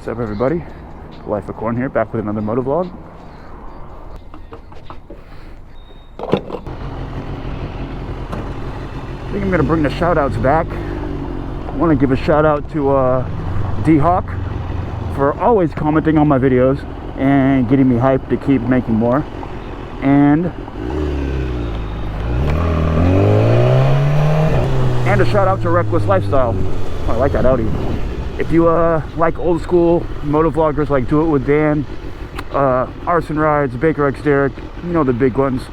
What's up, everybody? Life of Corn here, back with another motovlog. I think I'm gonna bring the shoutouts back. I want to give a shout out to D-Hawk for always commenting on my videos and getting me hyped to keep making more. And a shout out to Reckless Lifestyle. Oh, I like that Audi. If you like old school motovloggers like Do It With Dan, Arson Rides, Baker X Derek, you know the big ones,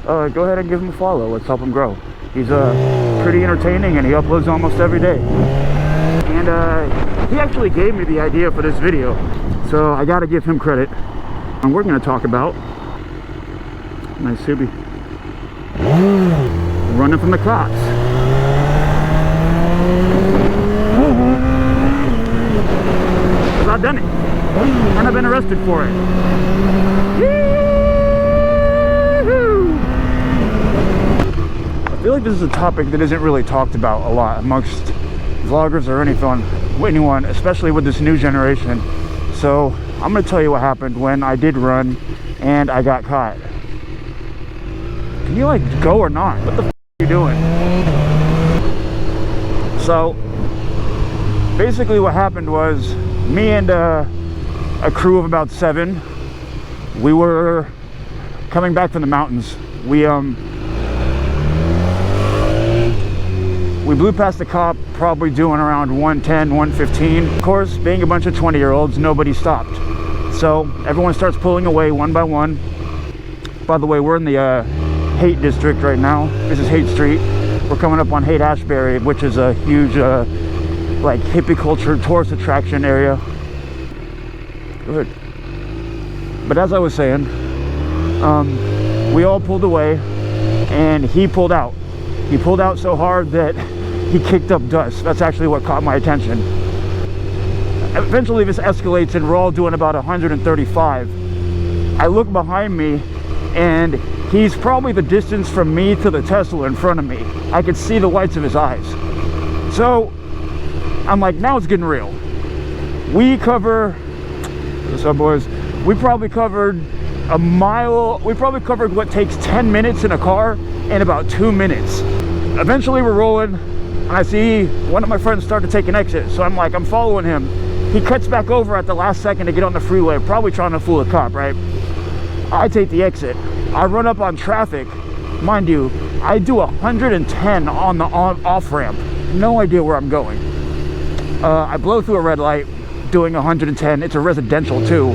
go ahead and give him a follow. Let's help him grow. He's pretty entertaining and he uploads almost every day. And he actually gave me the idea for this video, so I gotta give him credit. And we're gonna talk about nice Subi running from the cops. I've done it, and I've been arrested for it. I feel like this is a topic that isn't really talked about a lot amongst vloggers or anyone, especially with this new generation. So I'm going to tell you what happened when I did run and I got caught. Can you like go or not? What the f are you doing? So basically what happened was, me and a crew of about 7, we were coming back from the mountains. We blew past the cop, probably doing around 110, 115. Of course, being a bunch of 20-year-olds, nobody stopped. So everyone starts pulling away one by one. By the way, we're in the Haight district right now. This is Haight Street. We're coming up on Haight-Ashbury, which is a huge like hippie culture tourist attraction area. Good. But as I was saying, we all pulled away and he pulled out. He pulled out so hard that he kicked up dust. That's actually what caught my attention. Eventually this escalates and we're all doing about 135. I look behind me and he's probably the distance from me to the Tesla in front of me. I could see the whites of his eyes. So I'm like, now it's getting real. We cover, what's up, boys? We probably covered a mile. We probably covered what takes 10 minutes in a car in about 2 minutes. Eventually we're rolling and I see one of my friends start to take an exit. So I'm like, I'm following him. He cuts back over at the last second to get on the freeway, probably trying to fool a cop, right? I take the exit. I run up on traffic. Mind you, I do 110 on the off ramp. No idea where I'm going. I blow through a red light doing 110. It's a residential too.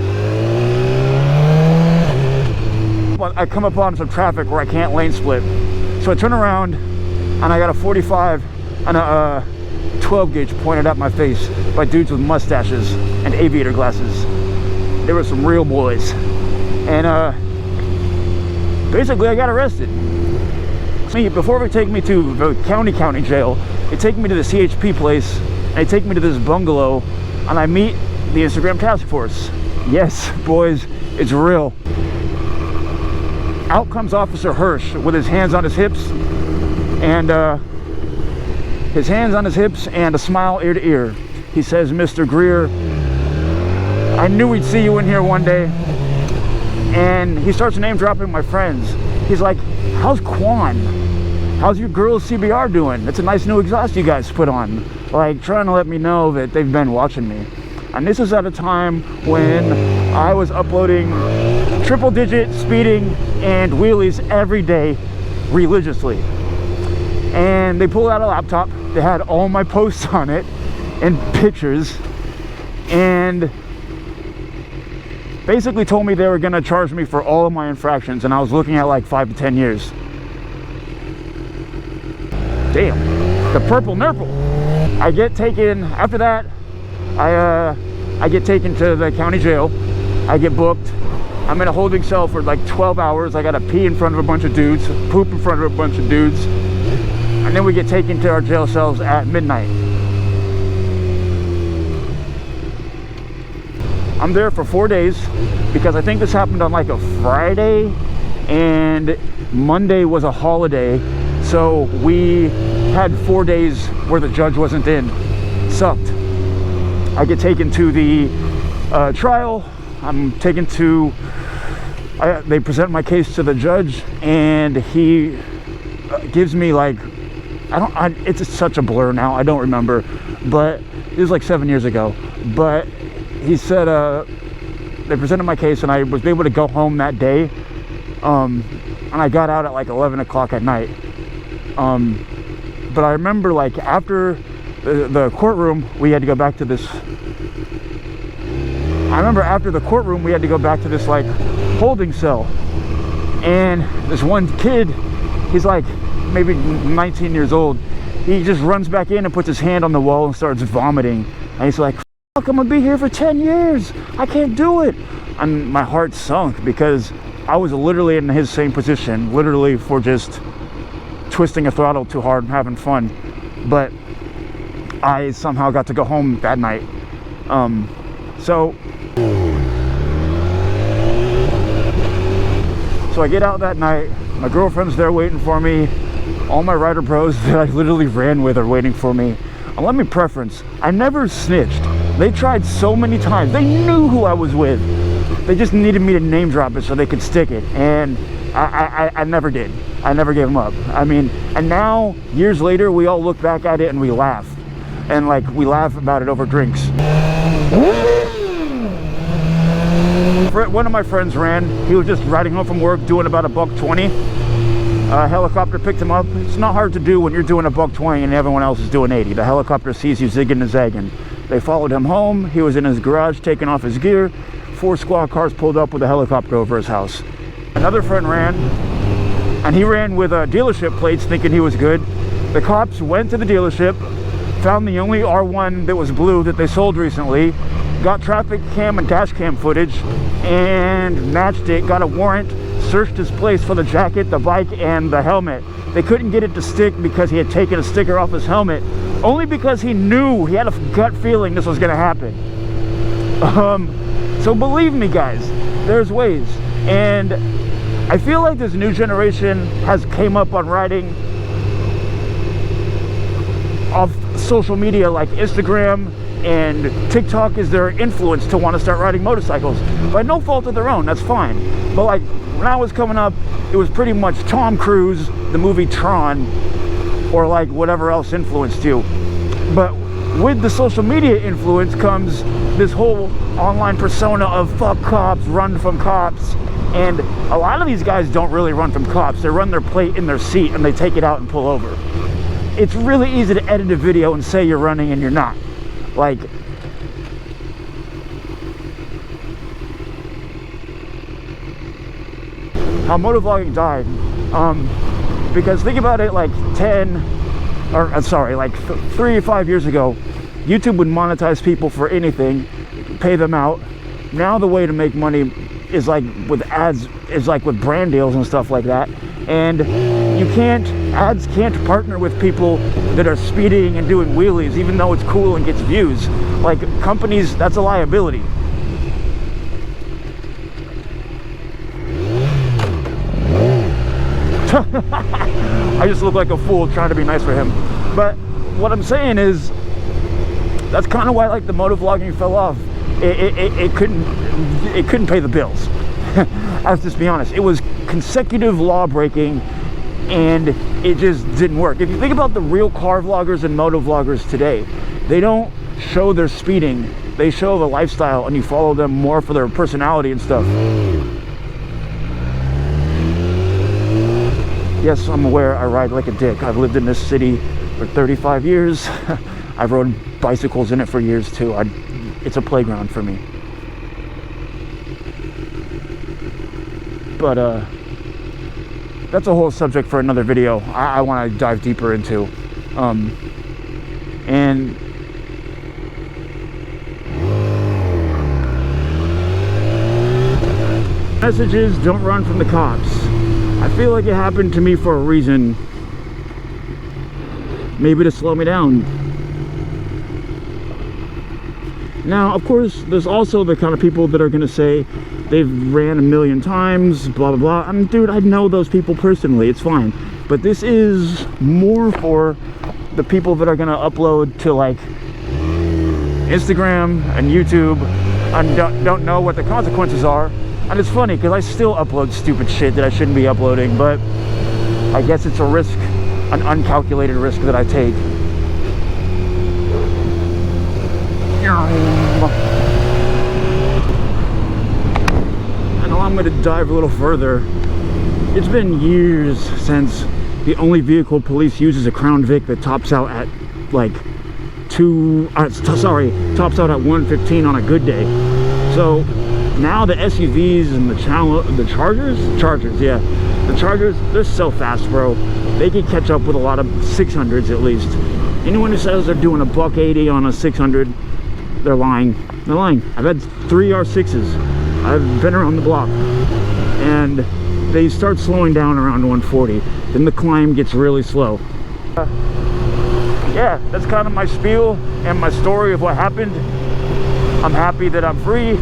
But I come upon some traffic where I can't lane split. So I turn around and I got a 45 and a 12 gauge pointed at my face by dudes with mustaches and aviator glasses. They were some real boys. And basically I got arrested. Before they take me to the county jail, they take me to the CHP place. They take me to this bungalow and I meet the Instagram task force. Yes, boys, it's real. Out comes Officer Hirsch with his hands on his hips and a smile ear to ear. He says, Mr. Greer, I knew we'd see you in here one day. And he starts name dropping my friends. He's like, how's Quan? How's your girl's CBR doing? That's a nice new exhaust you guys put on. Like, trying to let me know that they've been watching me. And this is at a time when I was uploading triple digit speeding and wheelies every day religiously. And they pulled out a laptop. They had all my posts on it and pictures, and basically told me they were gonna charge me for all of my infractions, and I was looking at like 5 to 10 years. Damn, the purple nurple. I get taken, after that, I get taken to the county jail. I get booked. I'm in a holding cell for like 12 hours. I gotta pee in front of a bunch of dudes, poop in front of a bunch of dudes. And then we get taken to our jail cells at midnight. I'm there for 4 days because I think this happened on like a Friday and Monday was a holiday. So we had 4 days where the judge wasn't in. Sucked. I get taken to the trial. I'm taken to, they present my case to the judge, and he gives me like, it's such a blur now, I don't remember, but it was like 7 years ago. But he said, they presented my case, and I was able to go home that day, and I got out at like 11 o'clock at night. But I remember like after the courtroom, we had to go back to this, like holding cell, and this one kid, he's like maybe 19 years old, he just runs back in and puts his hand on the wall and starts vomiting, and he's like, fuck, I'm gonna be here for 10 years, I can't do it. And my heart sunk, because I was literally in his same position, literally for just twisting a throttle too hard and having fun. But I somehow got to go home that night. So I get out that night, my girlfriend's there waiting for me, all my rider bros that I literally ran with are waiting for me. And let me preference, I never snitched. They tried so many times, they knew who I was with, they just needed me to name drop it so they could stick it, and I never did. I never gave them up. I mean, and now years later we all look back at it and we laugh, and like we laugh about it over drinks. One of my friends ran, he was just riding home from work doing about $120. A helicopter picked him up. It's not hard to do when you're doing $120 and everyone else is doing 80. The helicopter sees you zigging and zagging. They followed him home. He was in his garage taking off his gear. 4 squad cars pulled up with a helicopter over his house. Another friend ran, and he ran with dealership plates thinking he was good. The cops went to the dealership, found the only R1 that was blue that they sold recently, got traffic cam and dash cam footage, and matched it, got a warrant, searched his place for the jacket, the bike, and the helmet. They couldn't get it to stick because he had taken a sticker off his helmet, only because he knew, he had a gut feeling this was going to happen. So believe me, guys, there's ways. And I feel like this new generation has came up on riding off social media like Instagram and TikTok is their influence to want to start riding motorcycles. By no fault of their own, that's fine. But like when I was coming up, it was pretty much Tom Cruise, the movie Tron, or like whatever else influenced you. But with the social media influence comes this whole online persona of fuck cops, run from cops. And a lot of these guys don't really run from cops. They run their plate in their seat and they take it out and pull over. It's really easy to edit a video and say you're running and you're not. Like, how motovlogging died. Because think about it, like 3 or 5 years ago, YouTube would monetize people for anything, pay them out. Now the way to make money is like with ads, is like with brand deals and stuff like that. And ads can't partner with people that are speeding and doing wheelies, even though it's cool and gets views. Like companies, that's a liability. I just look like a fool trying to be nice for him. But what I'm saying is, that's kind of why like the motovlogging fell off. It couldn't pay the bills. Let's just be honest. It was consecutive law breaking, and it just didn't work. If you think about the real car vloggers and motovloggers today, they don't show their speeding. They show the lifestyle, and you follow them more for their personality and stuff. Yes, I'm aware I ride like a dick. I've lived in this city for 35 years. I've rode bicycles in it for years too. It's a playground for me. But that's a whole subject for another video I want to dive deeper into. And messages, don't run from the cops. I feel like it happened to me for a reason. Maybe to slow me down. Now, of course, there's also the kind of people that are going to say they've ran a million times, blah, blah, blah. I mean, dude, I know those people personally. It's fine. But this is more for the people that are going to upload to, like, Instagram and YouTube and don't know what the consequences are. And it's funny because I still upload stupid shit that I shouldn't be uploading, but I guess it's a risk, an uncalculated risk that I take. And I'm going to dive a little further. It's been years since the only vehicle police use is a Crown Vic that tops out at like tops out at 115 on a good day. So now the SUVs and the Chargers, they're so fast, bro. They can catch up with a lot of 600s at least. Anyone who says they're doing a $180 on a 600, they're lying. They're lying. I've had 3 R6s. I've been around the block, and they start slowing down around 140. Then the climb gets really slow. Yeah, that's kind of my spiel and my story of what happened. I'm happy that I'm free.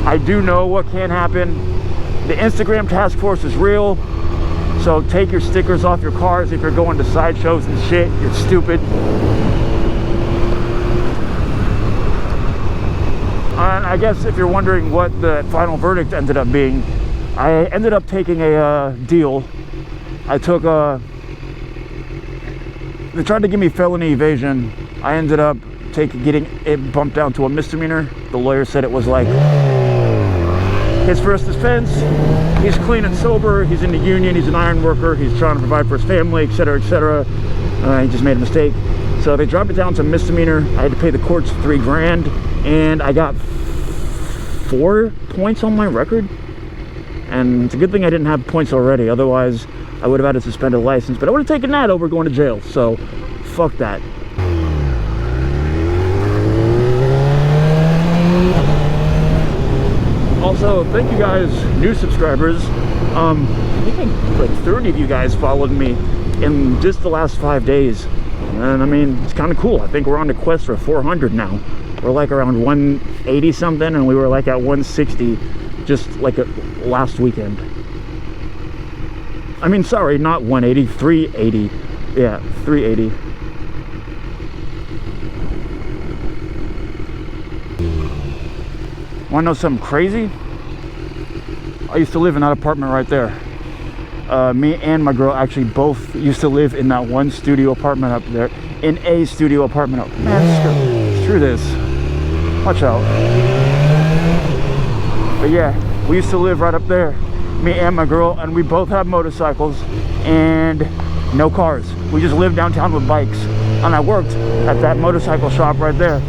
I do know what can happen. The Instagram task force is real, so take your stickers off your cars if you're going to sideshows and shit. You're stupid. And I guess if you're wondering what the final verdict ended up being, I ended up taking a deal. I took they tried to give me felony evasion. I ended up getting it bumped down to a misdemeanor. The lawyer said it was like his first offense. He's clean and sober. He's in the union. He's an iron worker. He's trying to provide for his family, etc., etc. He just made a mistake. So they dropped it down to misdemeanor. I had to pay the courts $3 grand, and I got 4 points on my record. And it's a good thing I didn't have points already. Otherwise, I would have had a suspended license. But I would have taken that over going to jail. So, fuck that. Also, thank you guys, new subscribers. I think like 30 of you guys followed me in just the last 5 days. And I mean, it's kind of cool. I think we're on the quest for 400 now. We're like around 180 something, and we were like at 160 just like last weekend. I mean, sorry, not 180, 380. Yeah, 380. Want to know something crazy? I used to live in that apartment right there. Me and my girl actually both used to live in that one studio apartment up there. In a studio apartment up. Man, screw this. Watch out. But yeah, we used to live right up there. Me and my girl, and we both have motorcycles and no cars. We just lived downtown with bikes. And I worked at that motorcycle shop right there.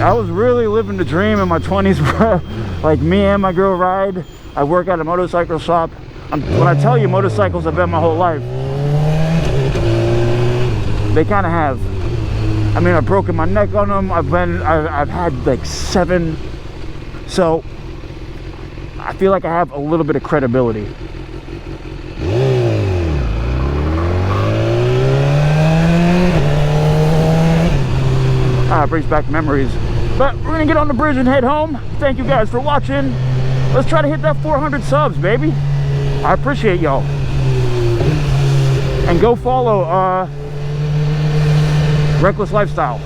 I was really living the dream in my 20s, bro. Like, me and my girl ride. I work at a motorcycle shop. When I tell you motorcycles have been my whole life, they kind of have. I mean, I've broken my neck on them. I've had like 7. So I feel like I have a little bit of credibility. It brings back memories. But we're gonna get on the bridge and head home. Thank you guys for watching. Let's try to hit that 400 subs, baby. I appreciate y'all. And go follow Reckless Lifestyle.